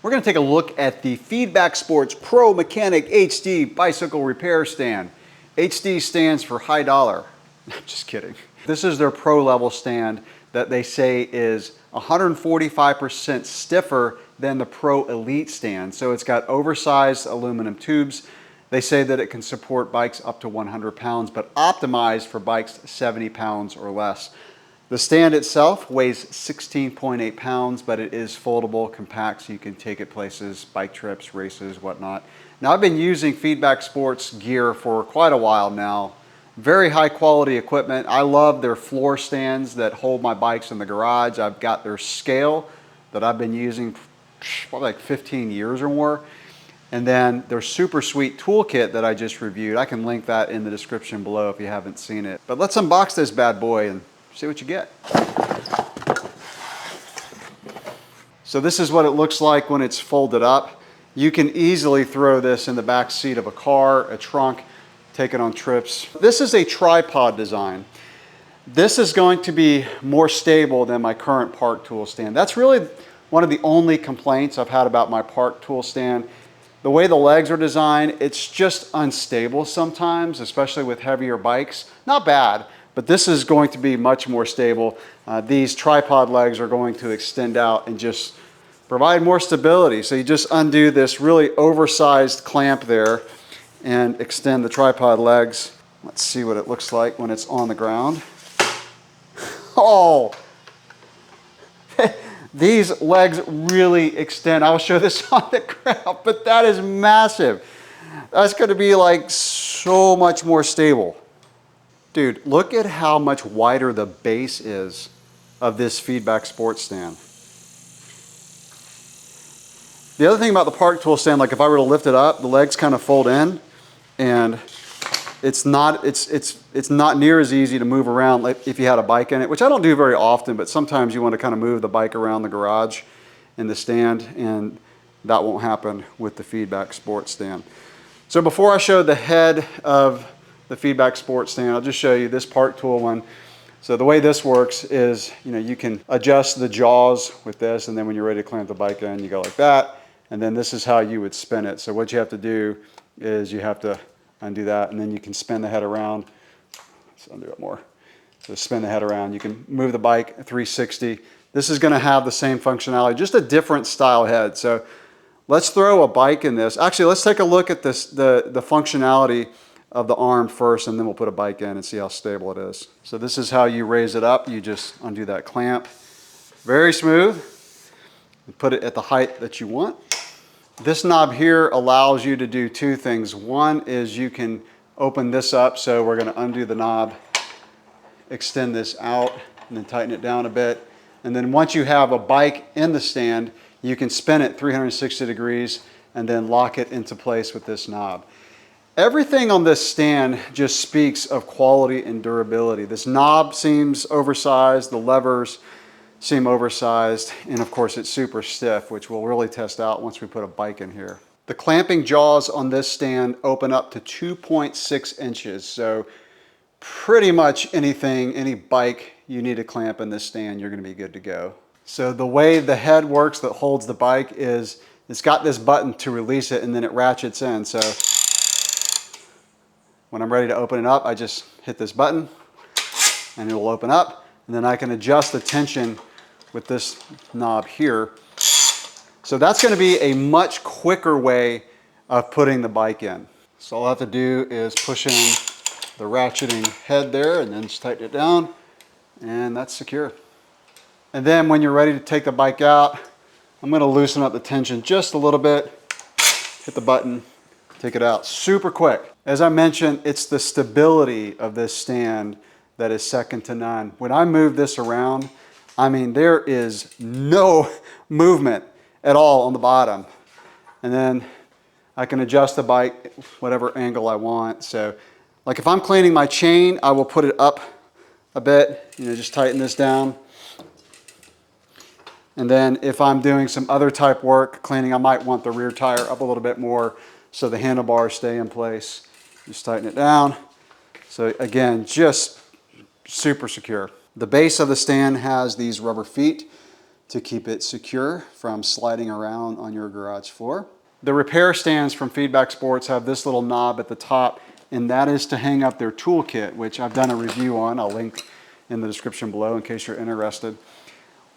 We're going to take a look at the Feedback Sports Pro Mechanic HD bicycle repair stand. HD stands for high dollar. I'm just kidding. This is their pro level stand that they say is 145% stiffer than the Pro Elite stand. So it's got oversized aluminum tubes. They say that it can support bikes up to 100 pounds, but optimized for bikes 70 pounds or less. The stand itself weighs 16.8 pounds, but it is foldable, compact, so you can take it places, bike trips, races, whatnot. Now, I've been using Feedback Sports gear for quite a while now. Very high quality equipment. I love their floor stands that hold my bikes in the garage. I've got their scale that I've been using for like 15 years or more. And then their super sweet toolkit that I just reviewed. I can link that in the description below if you haven't seen it. But let's unbox this bad boy and see what you get. So this is what it looks like when it's folded up. You can easily throw this in the back seat of a car, a trunk, take it on trips. This is a tripod design. This is going to be more stable than my current park tool stand. That's really one of the only complaints I've had about my park tool stand. The way the legs are designed, it's just unstable sometimes, especially with heavier bikes. Not bad, but this is going to be much more stable. These tripod legs are going to extend out and just provide more stability. So you just undo this really oversized clamp there and extend the tripod legs. Let's see what it looks like when it's on the ground. Oh, these legs really extend. I'll show this on the ground, but that is massive. That's going to be like so much more stable. Dude, look at how much wider the base is of this Feedback Sports stand. The other thing about the park tool stand, like if I were to lift it up, the legs kind of fold in, and it's not near as easy to move around like if you had a bike in it, which I don't do very often, but sometimes you want to kind of move the bike around the garage in the stand, and that won't happen with the Feedback Sports stand. So before I show the head of the Feedback Sports stand, I'll just show you this park tool one. So the way this works is, you can adjust the jaws with this, and then when you're ready to clamp the bike in, you go like that, and then this is how you would spin it. So what you have to do is you have to undo that, and then you can spin the head around. Let's undo it more. So spin the head around. You can move the bike 360. This is going to have the same functionality, just a different style head. So let's throw a bike in this. Actually, let's take a look at this, the functionality of the arm first, and then we'll put a bike in and see how stable it is. So this is how you raise it up. You just undo that clamp. Very smooth. And put it at the height that you want. This knob here allows you to do two things. One is you can open this up, so we're going to undo the knob, extend this out, and then tighten it down a bit. And then once you have a bike in the stand, you can spin it 360 degrees and then lock it into place with this knob. Everything on this stand just speaks of quality and durability. This knob seems oversized, the levers seem oversized, and of course it's super stiff, which we'll really test out once we put a bike in here. The clamping jaws on this stand open up to 2.6 inches, so pretty much anything, any bike you need to clamp in this stand, you're going to be good to go. So the way the head works that holds the bike is it's got this button to release it, and then it ratchets in. So when I'm ready to open it up, I just hit this button and it will open up, and then I can adjust the tension with this knob here. So that's going to be a much quicker way of putting the bike in. So all I have to do is push in the ratcheting head there and then just tighten it down, and that's secure. And then when you're ready to take the bike out, I'm going to loosen up the tension just a little bit, hit the button, take it out super quick. As I mentioned, it's the stability of this stand that is second to none. When I move this around, I mean, there is no movement at all on the bottom. And then I can adjust the bike whatever angle I want. So like if I'm cleaning my chain, I will put it up a bit, just tighten this down. And then if I'm doing some other type work, cleaning, I might want the rear tire up a little bit more so the handlebars stay in place. Just tighten it down. So again, just super secure. The base of the stand has these rubber feet. to keep it secure from sliding around on your garage floor. The repair stands from Feedback Sports have this little knob at the top, and that is to hang up their toolkit, which I've done a review on. I'll link in the description below in case you're interested.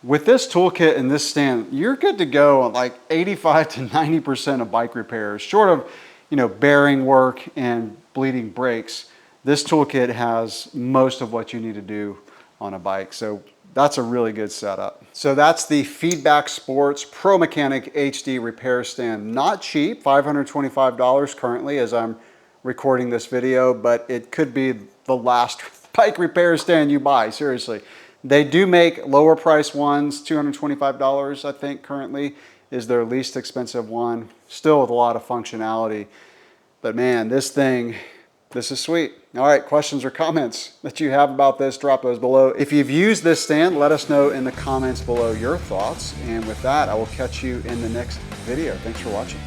With this toolkit and this stand, you're good to go on like 85 to 90% of bike repairs, short of, bearing work and bleeding brakes. This toolkit has most of what you need to do on a bike. So that's a really good setup. So that's the Feedback Sports Pro Mechanic HD repair stand. Not cheap, $525 currently as I'm recording this video, but it could be the last bike repair stand you buy, seriously. They do make lower price ones, $225 I think currently is their least expensive one, still with a lot of functionality. But man, this is sweet. All right, questions or comments that you have about this, drop those below. If you've used this stand, let us know in the comments below your thoughts. And with that, I will catch you in the next video. Thanks for watching.